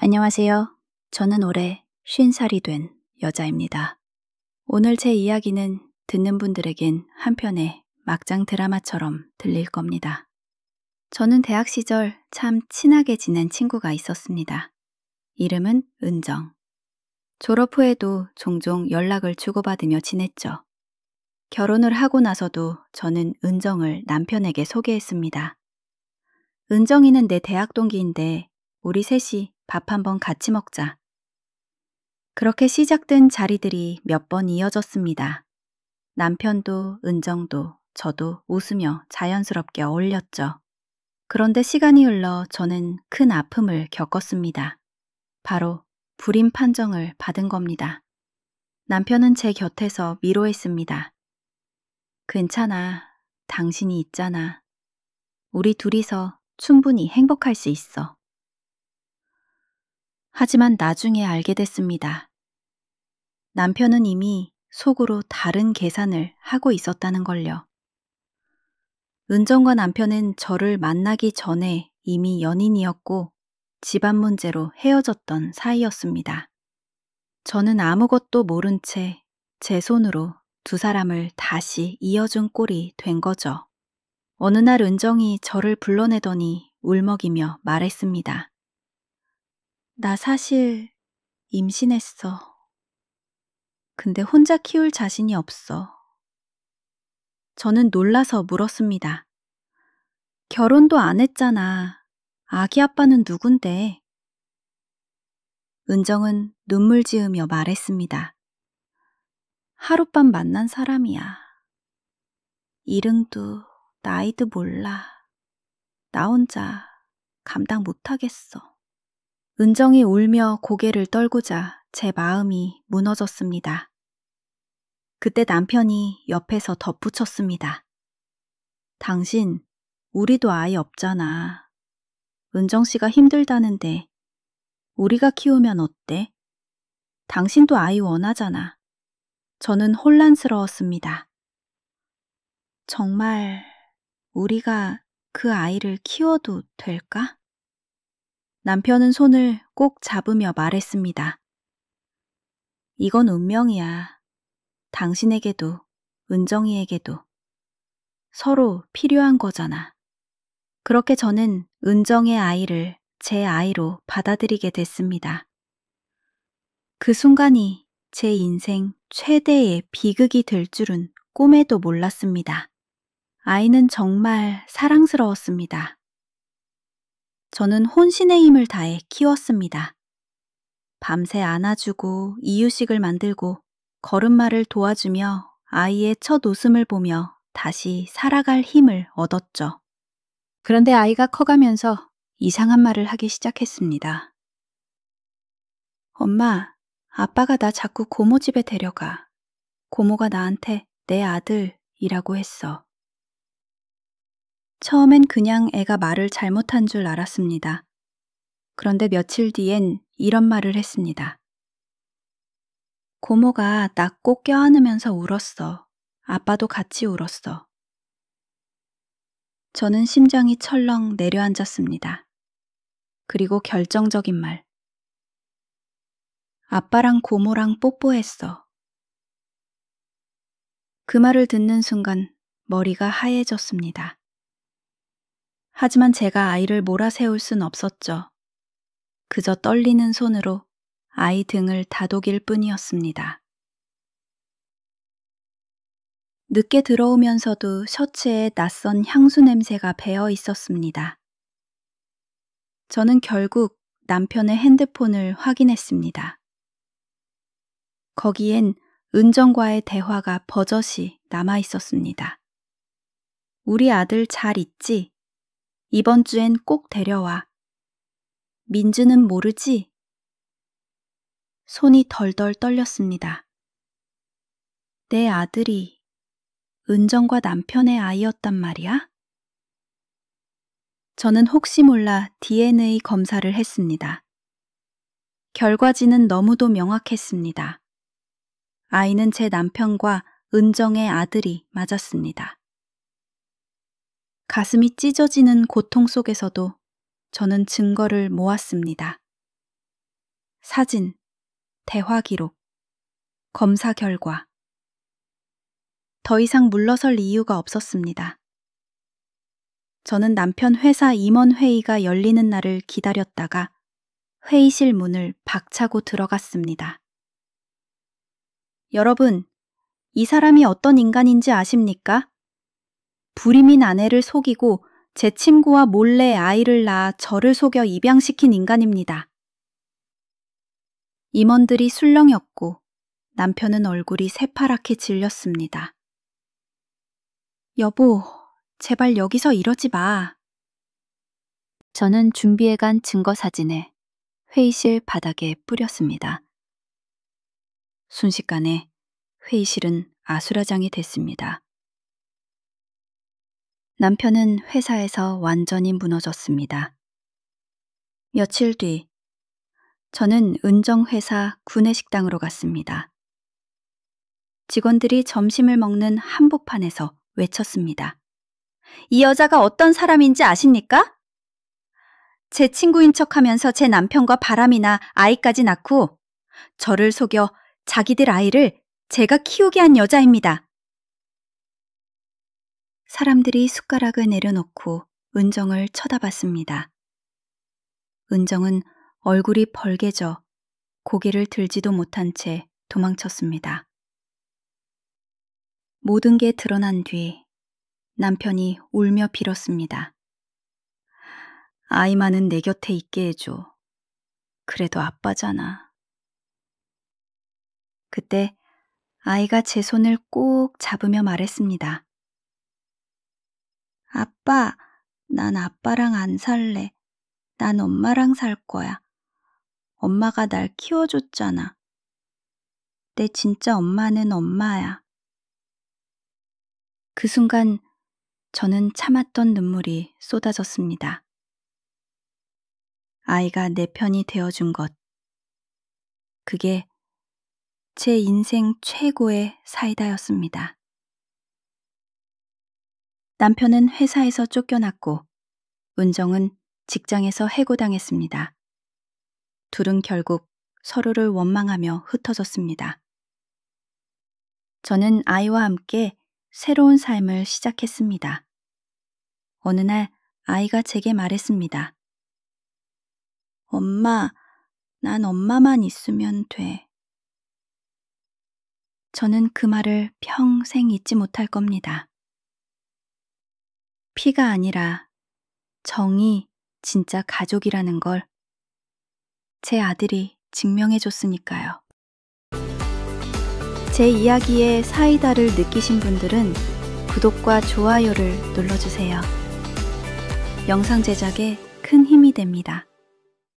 안녕하세요. 저는 올해 50살이 된 여자입니다. 오늘 제 이야기는 듣는 분들에겐 한편의 막장 드라마처럼 들릴 겁니다. 저는 대학 시절 참 친하게 지낸 친구가 있었습니다. 이름은 은정. 졸업 후에도 종종 연락을 주고받으며 지냈죠. 결혼을 하고 나서도 저는 은정을 남편에게 소개했습니다. 은정이는 내 대학 동기인데 우리 셋이 밥 한번 같이 먹자. 그렇게 시작된 자리들이 몇 번 이어졌습니다. 남편도 은정도 저도 웃으며 자연스럽게 어울렸죠. 그런데 시간이 흘러 저는 큰 아픔을 겪었습니다. 바로 불임 판정을 받은 겁니다. 남편은 제 곁에서 위로했습니다. 괜찮아. 당신이 있잖아. 우리 둘이서 충분히 행복할 수 있어. 하지만 나중에 알게 됐습니다. 남편은 이미 속으로 다른 계산을 하고 있었다는 걸요. 은정과 남편은 저를 만나기 전에 이미 연인이었고 집안 문제로 헤어졌던 사이였습니다. 저는 아무것도 모른 채 제 손으로 두 사람을 다시 이어준 꼴이 된 거죠. 어느 날 은정이 저를 불러내더니 울먹이며 말했습니다. 나 사실 임신했어. 근데 혼자 키울 자신이 없어. 저는 놀라서 물었습니다. 결혼도 안 했잖아. 아기 아빠는 누군데? 은정은 눈물 지으며 말했습니다. 하룻밤 만난 사람이야. 이름도 나이도 몰라. 나 혼자 감당 못하겠어. 은정이 울며 고개를 떨구자 제 마음이 무너졌습니다. 그때 남편이 옆에서 덧붙였습니다. 당신, 우리도 아이 없잖아. 은정 씨가 힘들다는데 우리가 키우면 어때? 당신도 아이 원하잖아. 저는 혼란스러웠습니다. 정말 우리가 그 아이를 키워도 될까? 남편은 손을 꼭 잡으며 말했습니다. 이건 운명이야. 당신에게도 은정이에게도 서로 필요한 거잖아. 그렇게 저는 은정의 아이를 제 아이로 받아들이게 됐습니다. 그 순간이 제 인생 최대의 비극이 될 줄은 꿈에도 몰랐습니다. 아이는 정말 사랑스러웠습니다. 저는 혼신의 힘을 다해 키웠습니다. 밤새 안아주고 이유식을 만들고 걸음마를 도와주며 아이의 첫 웃음을 보며 다시 살아갈 힘을 얻었죠. 그런데 아이가 커가면서 이상한 말을 하기 시작했습니다. 엄마, 아빠가 나 자꾸 고모 집에 데려가. 고모가 나한테 내 아들이라고 했어. 처음엔 그냥 애가 말을 잘못한 줄 알았습니다. 그런데 며칠 뒤엔 이런 말을 했습니다. 고모가 나 꼭 껴안으면서 울었어. 아빠도 같이 울었어. 저는 심장이 철렁 내려앉았습니다. 그리고 결정적인 말. 아빠랑 고모랑 뽀뽀했어. 그 말을 듣는 순간 머리가 하얘졌습니다. 하지만 제가 아이를 몰아세울 순 없었죠. 그저 떨리는 손으로 아이 등을 다독일 뿐이었습니다. 늦게 들어오면서도 셔츠에 낯선 향수 냄새가 배어 있었습니다. 저는 결국 남편의 핸드폰을 확인했습니다. 거기엔 은정과의 대화가 버젓이 남아 있었습니다. 우리 아들 잘 있지? 이번 주엔 꼭 데려와. 민주는 모르지? 손이 덜덜 떨렸습니다. 내 아들이 은정과 남편의 아이였단 말이야? 저는 혹시 몰라 DNA 검사를 했습니다. 결과지는 너무도 명확했습니다. 아이는 제 남편과 은정의 아들이 맞았습니다. 가슴이 찢어지는 고통 속에서도 저는 증거를 모았습니다. 사진, 대화 기록, 검사 결과. 더 이상 물러설 이유가 없었습니다. 저는 남편 회사 임원 회의가 열리는 날을 기다렸다가 회의실 문을 박차고 들어갔습니다. 여러분, 이 사람이 어떤 인간인지 아십니까? 불임인 아내를 속이고 제 친구와 몰래 아이를 낳아 저를 속여 입양시킨 인간입니다. 임원들이 술렁였고 남편은 얼굴이 새파랗게 질렸습니다. 여보, 제발 여기서 이러지 마. 저는 준비해간 증거 사진을 회의실 바닥에 뿌렸습니다. 순식간에 회의실은 아수라장이 됐습니다. 남편은 회사에서 완전히 무너졌습니다. 며칠 뒤, 저는 은정회사 구내식당으로 갔습니다. 직원들이 점심을 먹는 한복판에서 외쳤습니다. 이 여자가 어떤 사람인지 아십니까? 제 친구인 척하면서 제 남편과 바람이나 아이까지 낳고 저를 속여 자기들 아이를 제가 키우게 한 여자입니다. 사람들이 숟가락을 내려놓고 은정을 쳐다봤습니다. 은정은 얼굴이 벌개져 고개를 들지도 못한 채 도망쳤습니다. 모든 게 드러난 뒤 남편이 울며 빌었습니다. 아이만은 내 곁에 있게 해줘. 그래도 아빠잖아. 그때 아이가 제 손을 꼭 잡으며 말했습니다. 아빠, 난 아빠랑 안 살래. 난 엄마랑 살 거야. 엄마가 날 키워줬잖아. 내 진짜 엄마는 엄마야. 그 순간 저는 참았던 눈물이 쏟아졌습니다. 아이가 내 편이 되어준 것. 그게 제 인생 최고의 사이다였습니다. 남편은 회사에서 쫓겨났고 은정은 직장에서 해고당했습니다. 둘은 결국 서로를 원망하며 흩어졌습니다. 저는 아이와 함께 새로운 삶을 시작했습니다. 어느 날 아이가 제게 말했습니다. 엄마, 난 엄마만 있으면 돼. 저는 그 말을 평생 잊지 못할 겁니다. 피가 아니라 정이 진짜 가족이라는 걸 제 아들이 증명해줬으니까요. 제 이야기에 사이다를 느끼신 분들은 구독과 좋아요를 눌러주세요. 영상 제작에 큰 힘이 됩니다.